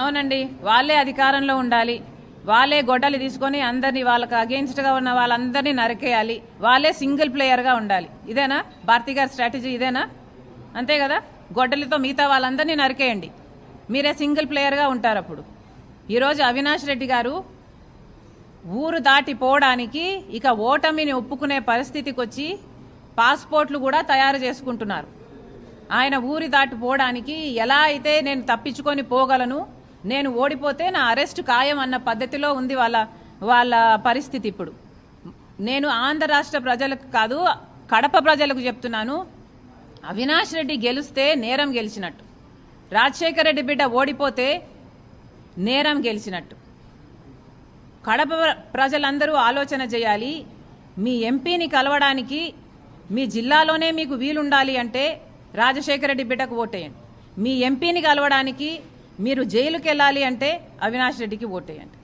అవునండి, వాళ్ళే అధికారంలో ఉండాలి, వాళ్ళే గొడ్డలి తీసుకొని అందరినీ వాళ్ళకి అగెయిన్స్ట్గా ఉన్న వాళ్ళందరినీ నరికేయాలి, వాళ్ళే సింగిల్ ప్లేయర్గా ఉండాలి. ఇదేనా భారతి గారి స్ట్రాటజీ? ఇదేనా? అంతే కదా, గొడ్డలితో మిగతా వాళ్ళందరినీ నరికేయండి, మీరే సింగిల్ ప్లేయర్గా ఉంటారు. అప్పుడు ఈరోజు అవినాష్ రెడ్డి గారు ఊరు దాటిపోవడానికి ఇక ఓటమిని ఒప్పుకునే పరిస్థితికి వచ్చి పాస్పోర్ట్లు కూడా తయారు చేసుకుంటున్నారు. ఆయన ఊరి దాటిపోవడానికి ఎలా అయితే నేను తప్పించుకొని పోగలను, నేను ఓడిపోతే నా అరెస్ట్ ఖాయం అన్న పద్ధతిలో ఉంది వాళ్ళ పరిస్థితి. ఇప్పుడు నేను ఆంధ్ర రాష్ట్ర ప్రజలకు కాదు, కడప ప్రజలకు చెప్తున్నాను, అవినాష్ రెడ్డి గెలిస్తే నేరం గెలిచినట్టు, రాజశేఖర రెడ్డి బిడ్డ ఓడిపోతే నేరం గెలిచినట్టు. కడప ప్రజలందరూ ఆలోచన చేయాలి. మీ ఎంపీని కలవడానికి మీ జిల్లాలోనే మీకు వీలుండాలి అంటే రాజశేఖర రెడ్డి బిడ్డకు ఓటేయండి. మీ ఎంపీని కలవడానికి మీరు జైలుకి వెళ్ళాలి అంటే అవినాష్ రెడ్డికి ఓటేయండి.